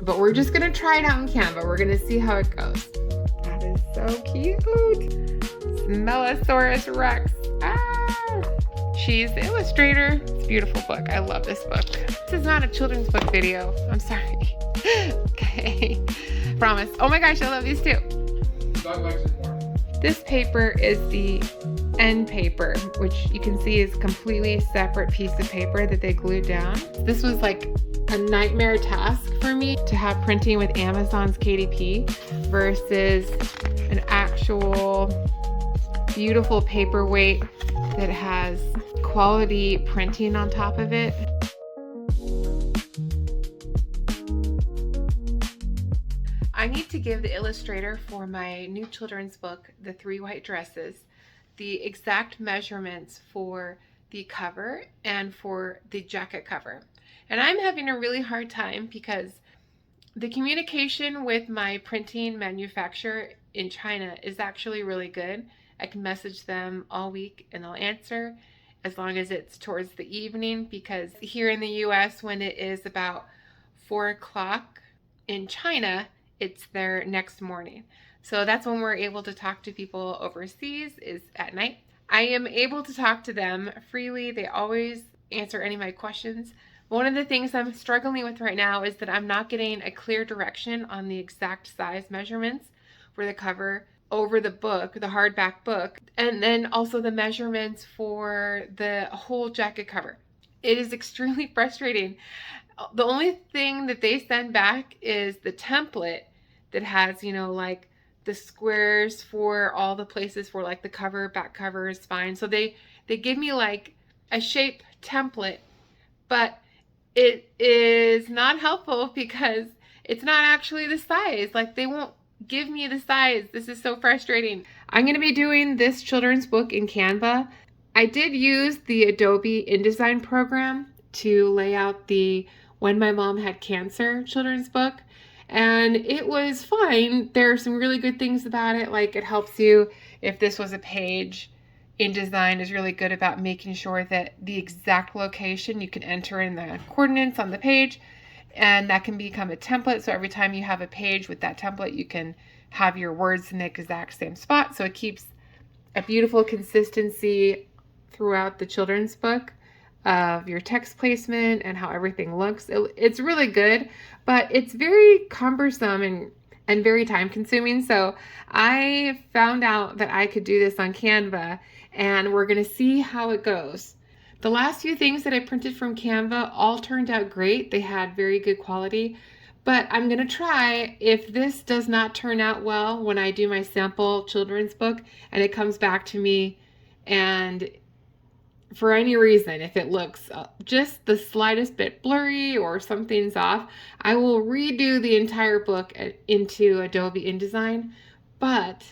but we're just gonna try it out in Canva. We're gonna see how it goes. That is so cute. Smellosaurus Rex. Ah! She's the illustrator. It's a beautiful book. I love this book. This is not a children's book video. I'm sorry. Okay. Promise. Oh my gosh, I love these too. This paper is the N paper, which you can see is completely a separate piece of paper that they glued down. This was like a nightmare task for me to have printing with Amazon's KDP versus an actual beautiful paperweight that has quality printing on top of it. I need to give the illustrator for my new children's book, The Three White Dresses, the exact measurements for the cover and for the jacket cover. And I'm having a really hard time because the communication with my printing manufacturer in China is actually really good. I can message them all week and they'll answer as long as it's towards the evening, because here in the US, when it is about 4 o'clock in China, it's their next morning. So that's when we're able to talk to people overseas, is at night. I am able to talk to them freely. They always answer any of my questions. One of the things I'm struggling with right now is that I'm not getting a clear direction on the exact size measurements for the cover over the book, the hardback book, and then also the measurements for the whole jacket cover. It is extremely frustrating. The only thing that they send back is the template that has, you know, like the squares for all the places for like the cover, back cover, spine. So they give me like a shape template, but it is not helpful because it's not actually the size. Like they won't give me the size. This is so frustrating. I'm going to be doing this children's book in Canva. I did use the Adobe InDesign program to lay out the When My Mom Had Cancer children's book, and it was fine. There are some really good things about it, like it helps you, if this was a page, InDesign is really good about making sure that the exact location you can enter in the coordinates on the page, and that can become a template. So every time you have a page with that template, you can have your words in the exact same spot. So it keeps a beautiful consistency throughout the children's book of your text placement and how everything looks. It's really good, but it's very cumbersome and very time consuming. So I found out that I could do this on Canva, and we're going to see how it goes. The last few things that I printed from Canva all turned out great. They had very good quality, but I'm going to try, if this does not turn out well when I do my sample children's book and it comes back to me, and for any reason, if it looks just the slightest bit blurry or something's off, I will redo the entire book into Adobe InDesign, but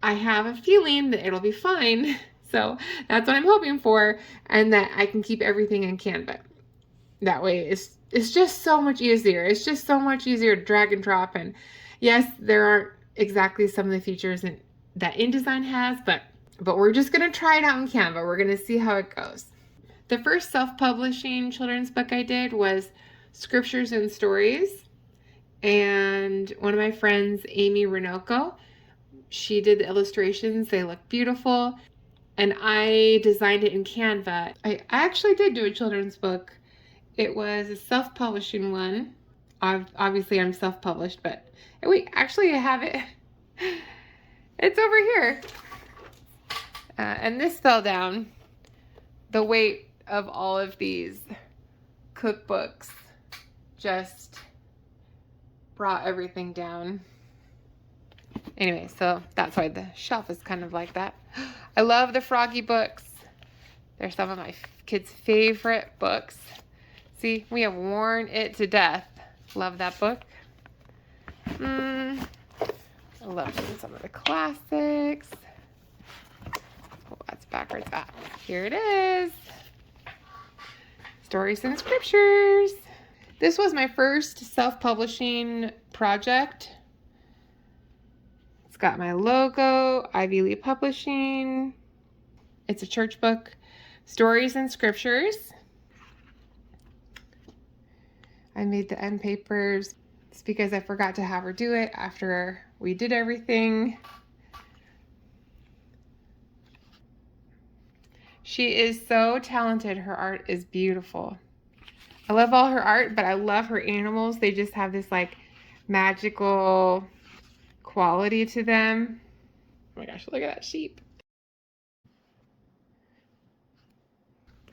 I have a feeling that it'll be fine. So that's what I'm hoping for, and that I can keep everything in Canva. That way it's just so much easier. It's just so much easier to drag and drop. And yes, there aren't exactly some of the features that InDesign has, but we're just going to try it out in Canva. We're going to see how it goes. The first self-publishing children's book I did was Scriptures and Stories. And one of my friends, Amy Renoco, she did the illustrations. They look beautiful. And I designed it in Canva. I actually did do a children's book. It was a self-publishing one. Obviously, I'm self-published, but wait, actually I have it. It's over here. And this fell down. The weight of all of these cookbooks just brought everything down. Anyway, so that's why the shelf is kind of like that. I love the Froggy books. They're some of my kids' favorite books. See, we have worn it to death. Love that book. I love some of the classics. Oh, that's backwards. Ah, here it is. Stories and Scriptures. This was my first self-publishing project. It's got my logo, Ivy Lee Publishing. It's a church book. Stories and Scriptures. I made the Endpapers. It's because I forgot to have her do it after we did everything. She is so talented. Her art is beautiful. I love all her art, but I love her animals. They just have this like magical quality to them. Oh my gosh, look at that sheep.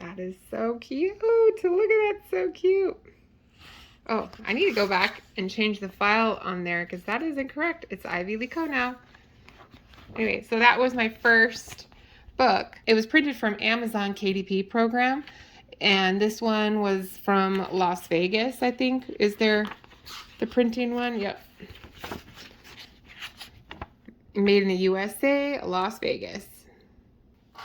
That is so cute. Look at that, so cute. Oh, I need to go back and change the file on there because that is incorrect. It's Ivy Lee Co now. Anyway, so that was my first book. It was printed from Amazon KDP program, and this one was from Las Vegas, I think. Is there the printing one? Yep. Made in the USA, Las Vegas.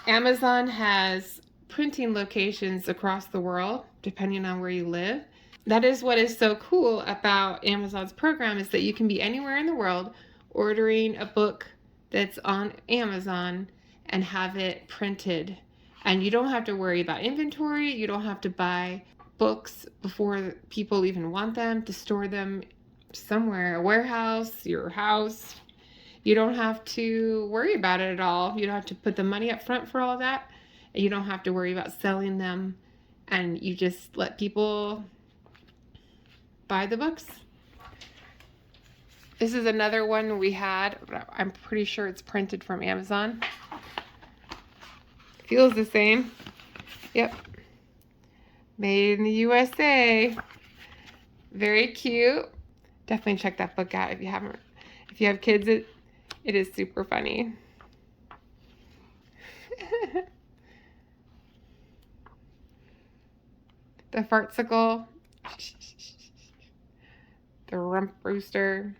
Amazon has printing locations across the world, depending on where you live. That is what is so cool about Amazon's program, is that you can be anywhere in the world ordering a book that's on Amazon and have it printed. And you don't have to worry about inventory. You don't have to buy books before people even want them, to store them somewhere, a warehouse, your house. You don't have to worry about it at all. You don't have to put the money up front for all of that. And you don't have to worry about selling them. And you just let people buy the books. This is another one we had. I'm pretty sure it's printed from Amazon. Feels the same. Yep. Made in the USA. Very cute. Definitely check that book out if you haven't. If you have kids, it is super funny. The Fartsicle. The Rump Rooster.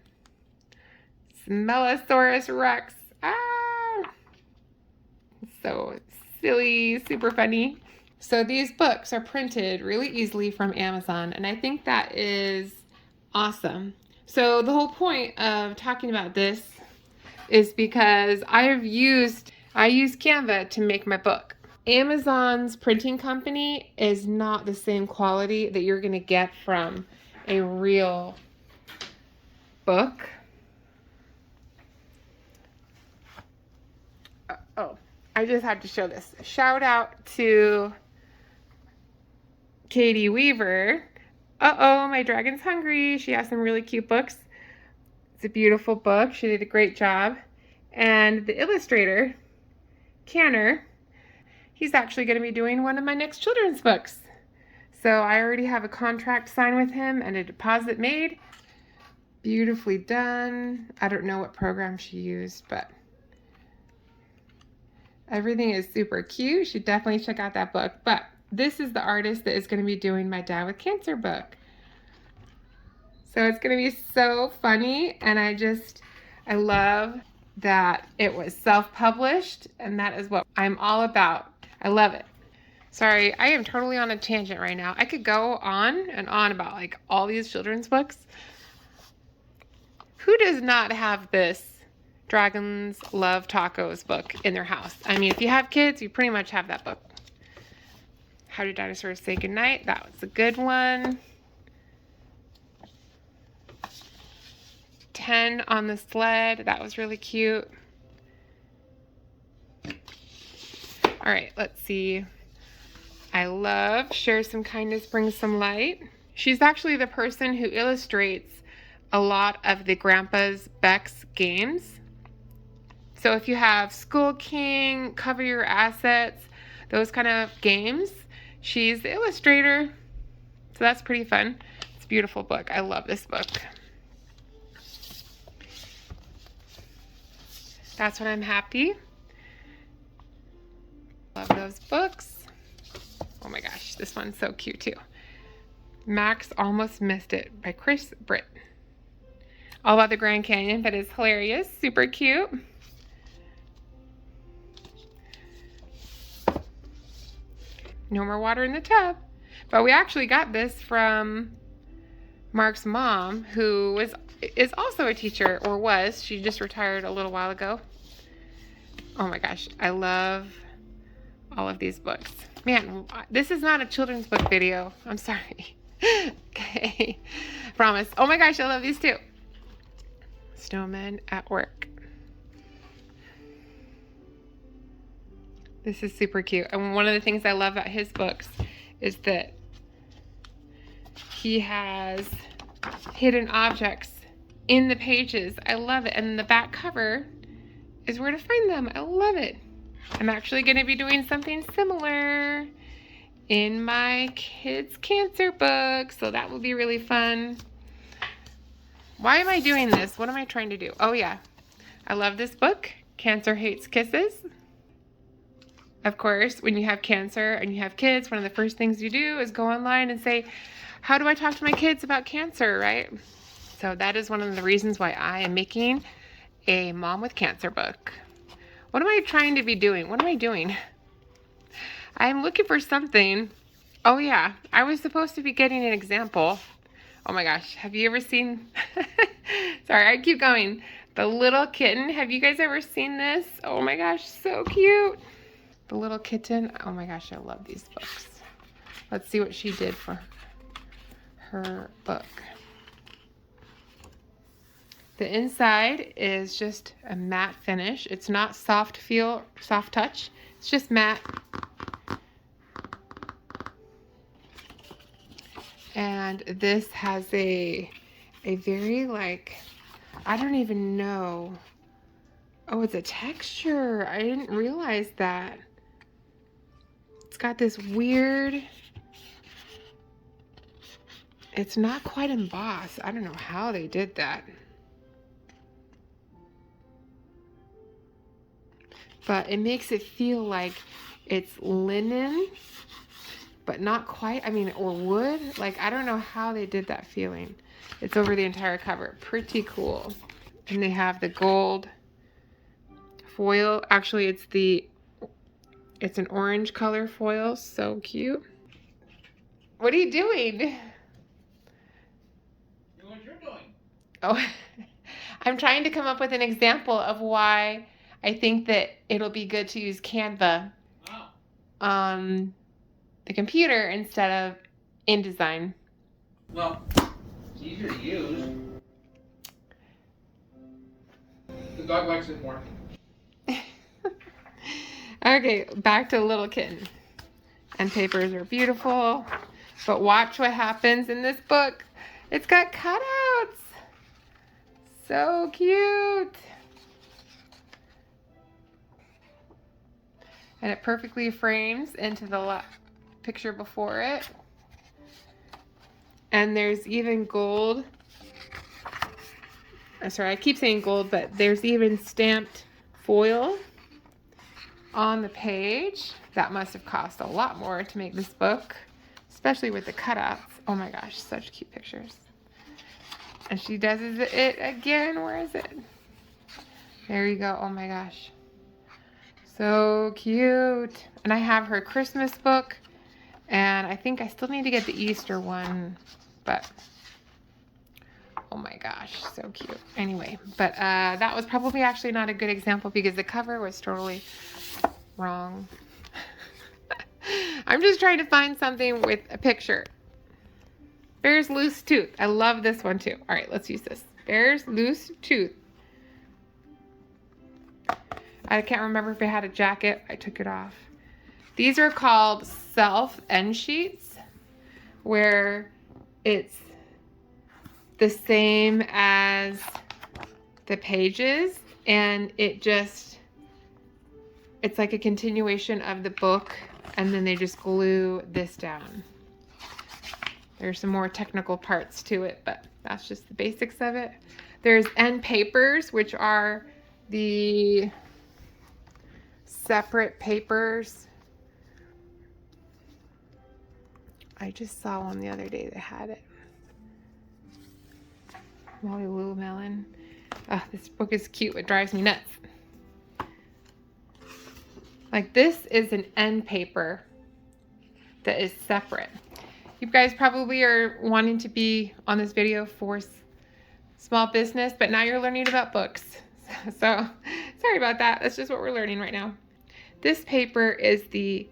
Smellosaurus Rex. Ah! So silly, super funny. So these books are printed really easily from Amazon, and I think that is awesome. So the whole point of talking about this is because I use Canva to make my book. Amazon's printing company is not the same quality that you're going to get from a real book. Oh, I just had to show this. Shout out to Katie Weaver. Uh-oh, my dragon's hungry. She has some really cute books. It's a beautiful book. She did a great job. And the illustrator, Canner, he's actually going to be doing one of my next children's books. So I already have a contract signed with him and a deposit made. Beautifully done. I don't know what program she used, but everything is super cute. You should definitely check out that book. But this is the artist that is going to be doing my Dad with Cancer book. So it's going to be so funny, and I love that it was self-published, and that is what I'm all about. I love it. Sorry, I am totally on a tangent right now. I could go on and on about like all these children's books. Who does not have this Dragons Love Tacos book in their house? I mean, if you have kids, you pretty much have that book. How Do Dinosaurs Say Goodnight? That was a good one. 10 on the Sled. That was really cute. All right, let's see. I love Share Some Kindness, Bring Some Light. She's actually the person who illustrates a lot of the Grandpa's Beck's games. So if you have Skull King, Cover Your Assets, those kind of games, she's the illustrator. So that's pretty fun. It's a beautiful book. I love this book. That's when I'm happy. Love those books. Oh my gosh, this one's so cute too. Max Almost Missed It by Chris Britt. All about the Grand Canyon, but it's hilarious, super cute. No More Water in the Tub. But we actually got this from Mark's mom, who is also a teacher, or was. She just retired a little while ago. Oh my gosh, I love all of these books. Man, this is not a children's book video. I'm sorry. Okay, promise. Oh my gosh, I love these too. Snowman at work. This is super cute. And one of the things I love about his books is that he has hidden objects in the pages. I love it. And the back cover is where to find them. I love it. I'm actually going to be doing something similar in my kids' cancer book, so that will be really fun. Why am I doing this? What am I trying to do? Oh yeah, I love this book, Cancer Hates Kisses. Of course, when you have cancer and you have kids, one of the first things you do is go online and say, how do I talk to my kids about cancer, right? So that is one of the reasons why I am making a Mom with Cancer book. What am I trying to be doing? What am I doing? I'm looking for something. Oh yeah, I was supposed to be getting an example. Oh my gosh, have you ever seen, sorry, I keep going. The Little Kitten, have you guys ever seen this? Oh my gosh, so cute. The Little Kitten, oh my gosh, I love these books. Let's see what she did for her book. The inside is just a matte finish. It's not soft touch. It's just matte. And this has a very I don't even know. Oh, it's a texture. I didn't realize that. It's got this weird, it's not quite embossed. I don't know how they did that. But it makes it feel like it's linen, but not quite. I mean, or wood. Like, I don't know how they did that feeling. It's over the entire cover. Pretty cool. And they have the gold foil. Actually, it's an orange color foil. So cute. What are you doing? Doing what you're doing. Oh, I'm trying to come up with an example of why I think that it'll be good to use Canva on the computer instead of InDesign. Well, it's easier to use. The dog likes it more. Okay, back to Little Kitten. Endpapers are beautiful, but watch what happens in this book. It's got cutouts. So cute. And it perfectly frames into the picture before it. And there's even gold. I'm sorry, I keep saying gold, but there's even stamped foil on the page. That must have cost a lot more to make this book, especially with the cutouts. Oh my gosh, such cute pictures. And she does it again. Where is it? There you go. Oh my gosh. So cute. And I have her Christmas book, and I think I still need to get the Easter one, but oh my gosh, so cute. Anyway, but that was probably actually not a good example because the cover was totally wrong. I'm just trying to find something with a picture. Bear's Loose Tooth. I love this one too. All right, let's use this. Bear's Loose Tooth. I can't remember if it had a jacket. I took it off. These are called self Endsheets, where it's the same as the pages, and it's like a continuation of the book, and then they just glue this down. There's some more technical parts to it, but that's just the basics of it. There's Endpapers, which are the separate papers. I just saw one the other day that had it. Molly Lou Melon. Oh, this book is cute. It drives me nuts. Like, this is an end paper that is separate. You guys probably are wanting to be on this video for small business, but now you're learning about books. So sorry about that. That's just what we're learning right now. This paper is the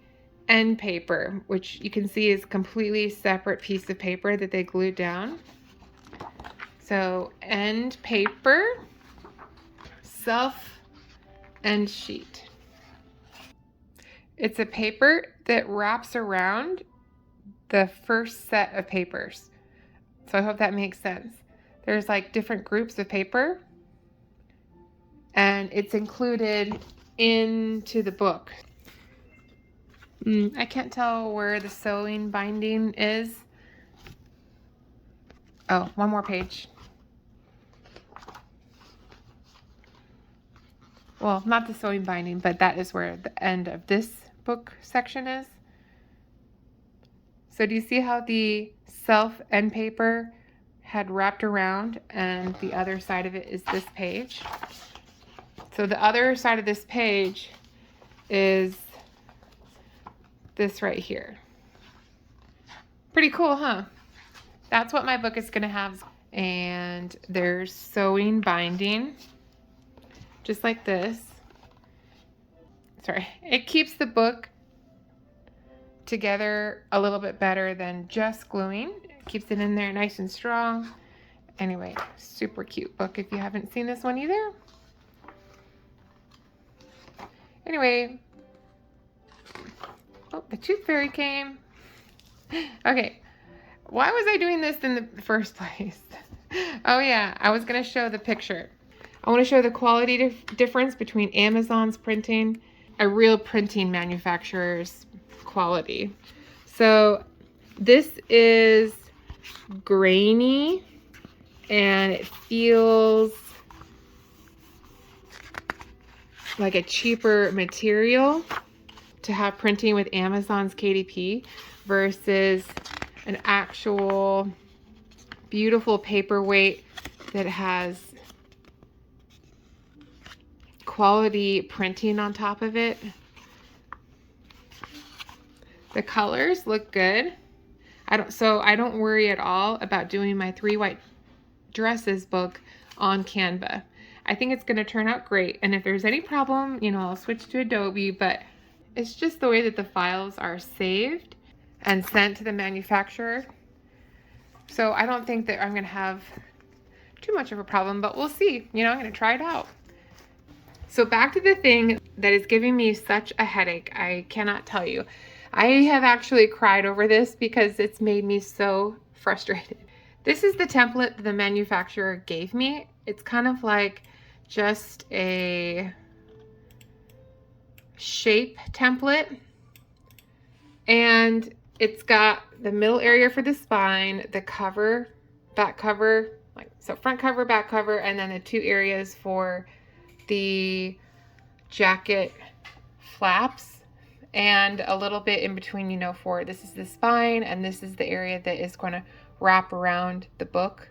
end paper, which you can see is a completely separate piece of paper that they glued down. So end paper, self end sheet. It's a paper that wraps around the first set of papers. So I hope that makes sense. There's like different groups of paper, and it's included into the book. I can't tell where the sewing binding is. Oh, one more page. Well, not the sewing binding, but that is where the end of this book section is. So do you see how the self end paper had wrapped around and the other side of it is this page? So the other side of this page is this right here. Pretty cool, huh? That's what my book is going to have. And there's sewing binding, just like this. Sorry, it keeps the book together a little bit better than just gluing. It keeps it in there nice and strong. Anyway, super cute book if you haven't seen this one either. Anyway, oh, the tooth fairy came. Okay, why was I doing this in the first place? Oh yeah, I was gonna show the picture. I want to show the quality difference between Amazon's printing, a real printing manufacturer's quality. So this is grainy and it feels like a cheaper material to have printing with Amazon's KDP versus an actual beautiful paperweight that has quality printing on top of it. The colors look good. I don't worry at all about doing my 3 white dresses book on Canva. I think it's going to turn out great, and if there's any problem, you know, I'll switch to Adobe, but it's just the way that the files are saved and sent to the manufacturer. So I don't think that I'm going to have too much of a problem, but we'll see. You know, I'm going to try it out. So back to the thing that is giving me such a headache. I cannot tell you. I have actually cried over this because it's made me so frustrated. This is the template the manufacturer gave me. It's kind of like just a shape template, and it's got the middle area for the spine, the cover, back cover, like so front cover, back cover, and then the 2 areas for the jacket flaps, and a little bit in between, you know, for this is the spine and this is the area that is going to wrap around the book.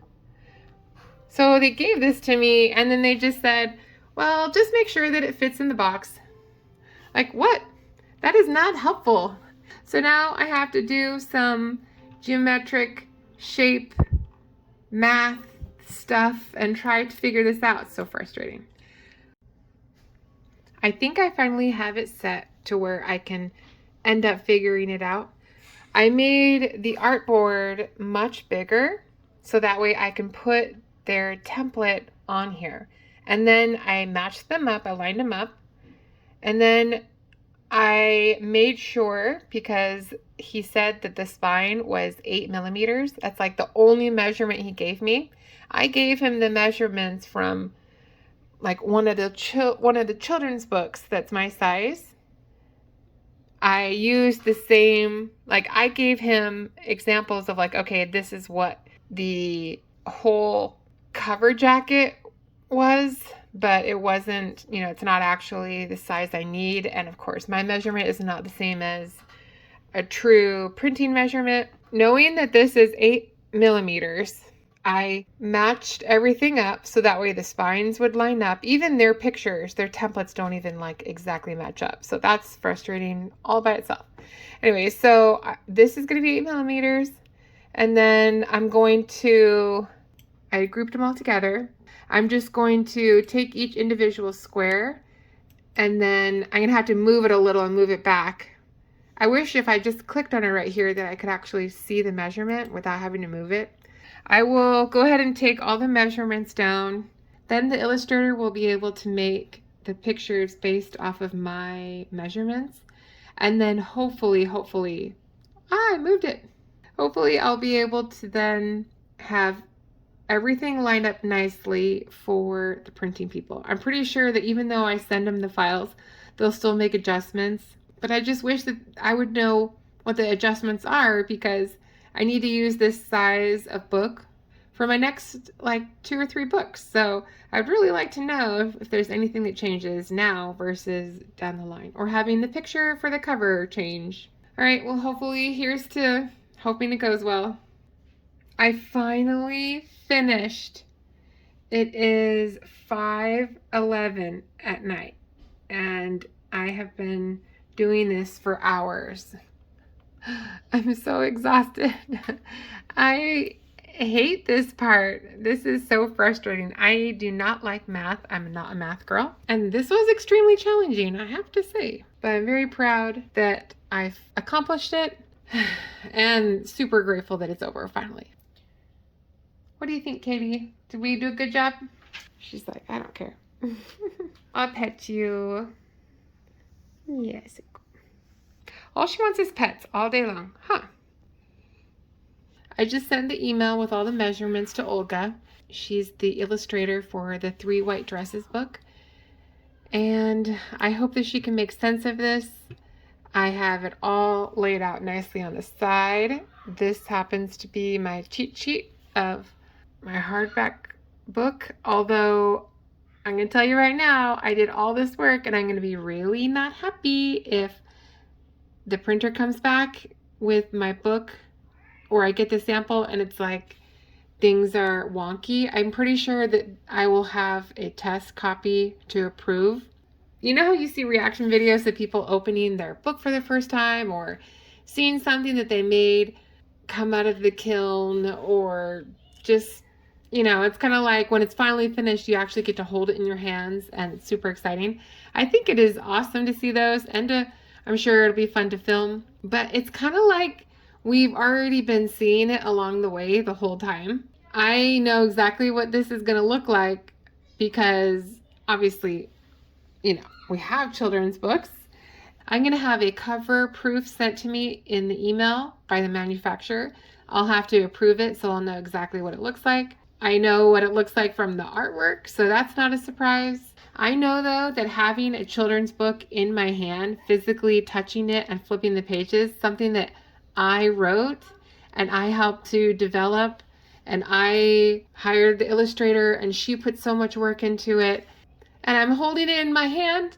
So they gave this to me and then they just said, well, just make sure that it fits in the box. Like, what? That is not helpful. So now I have to do some geometric shape math stuff and try to figure this out. It's so frustrating. I think I finally have it set to where I can end up figuring it out. I made the artboard much bigger so that way I can put their template on here. And then I matched them up, I lined them up, and then I made sure, because he said that the spine was 8 millimeters. That's like the only measurement he gave me. I gave him the measurements from like one of the children's books that's my size. I used the same, like I gave him examples of like, okay, this is what the whole cover jacket was, but it wasn't, you know, it's not actually the size I need. And of course, my measurement is not the same as a true printing measurement. Knowing that this is 8 millimeters, I matched everything up so that way the spines would line up. Even their pictures, their templates don't even like exactly match up. So that's frustrating all by itself. Anyway, so this is going to be 8 millimeters. And then I grouped them all together. I'm just going to take each individual square and then I'm going to have to move it a little and move it back I wish if I just clicked on it right here that I could actually see the measurement without having to move it. I will go ahead and take all the measurements down. Then the illustrator will be able to make the pictures based off of my measurements. And then hopefully, I moved it. Hopefully I'll be able to then have everything lined up nicely for the printing people. I'm pretty sure that even though I send them the files, they'll still make adjustments. But I just wish that I would know what the adjustments are, because I need to use this size of book for my next like 2 or 3 books. So I'd really like to know if there's anything that changes now versus down the line, or having the picture for the cover change. All right, well, hopefully here's to hoping it goes well. I finally finished. It is 5:11 at night, and I have been doing this for hours. I'm so exhausted. I hate this part. This is so frustrating. I do not like math. I'm not a math girl. And this was extremely challenging, I have to say. But I'm very proud that I've accomplished it and super grateful that it's over finally. What do you think, Katie? Did we do a good job? She's like, I don't care. I'll pet you. Yes. All she wants is pets all day long. Huh. I just sent the email with all the measurements to Olga. She's the illustrator for the 3 White Dresses book. And I hope that she can make sense of this. I have it all laid out nicely on the side. This happens to be my cheat sheet of my hardback book, although I'm going to tell you right now, I did all this work and I'm going to be really not happy if the printer comes back with my book, or I get the sample and it's like things are wonky. I'm pretty sure that I will have a test copy to approve. You know how you see reaction videos of people opening their book for the first time, or seeing something that they made come out of the kiln, or just, you know, it's kind of like when it's finally finished, you actually get to hold it in your hands and it's super exciting. I think it is awesome to see those, and I'm sure it'll be fun to film, but it's kind of like we've already been seeing it along the way the whole time. I know exactly what this is going to look like because obviously, you know, we have children's books. I'm going to have a cover proof sent to me in the email by the manufacturer. I'll have to approve it, so I'll know exactly what it looks like. I know what it looks like from the artwork, so that's not a surprise. I know, though, that having a children's book in my hand, physically touching it and flipping the pages, something that I wrote and I helped to develop, and I hired the illustrator and she put so much work into it, and I'm holding it in my hand.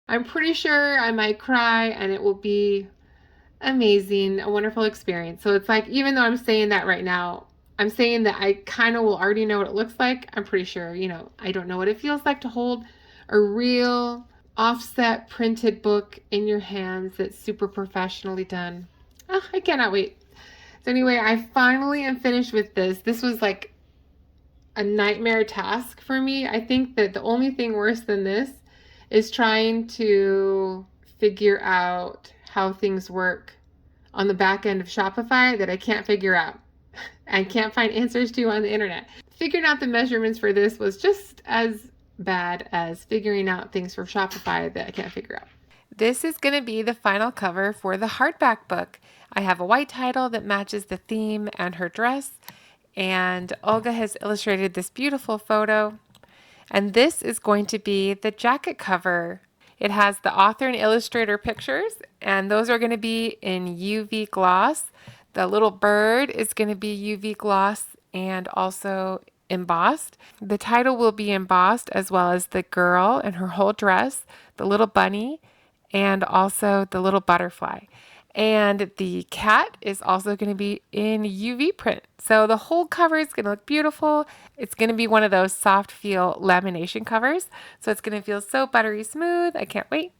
I'm pretty sure I might cry, and it will be amazing, a wonderful experience. So it's like, even though I'm saying that right now, I'm saying that I kind of will already know what it looks like. I'm pretty sure, you know, I don't know what it feels like to hold a real offset printed book in your hands that's super professionally done. Oh, I cannot wait. So anyway, I finally am finished with this. This was like a nightmare task for me. I think that the only thing worse than this is trying to figure out how things work on the back end of Shopify that I can't figure out and can't find answers to on the internet. Figuring out the measurements for this was just as bad as figuring out things for Shopify that I can't figure out. This is going to be the final cover for the hardback book. I have a white title that matches the theme and her dress, and Olga has illustrated this beautiful photo. And this is going to be the jacket cover. It has the author and illustrator pictures, and those are going to be in UV gloss. The little bird is going to be UV gloss and also embossed. The title will be embossed, as well as the girl and her whole dress, the little bunny, and also the little butterfly. And the cat is also going to be in UV print. So the whole cover is going to look beautiful. It's going to be one of those soft feel lamination covers. So it's going to feel so buttery smooth. I can't wait.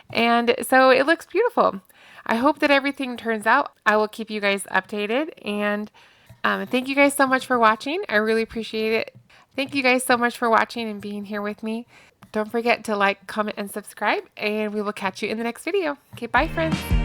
And so it looks beautiful. I hope that everything turns out. I will keep you guys updated. And thank you guys so much for watching. I really appreciate it. Thank you guys so much for watching and being here with me. Don't forget to like, comment, and subscribe, and we will catch you in the next video. Okay, bye, friends.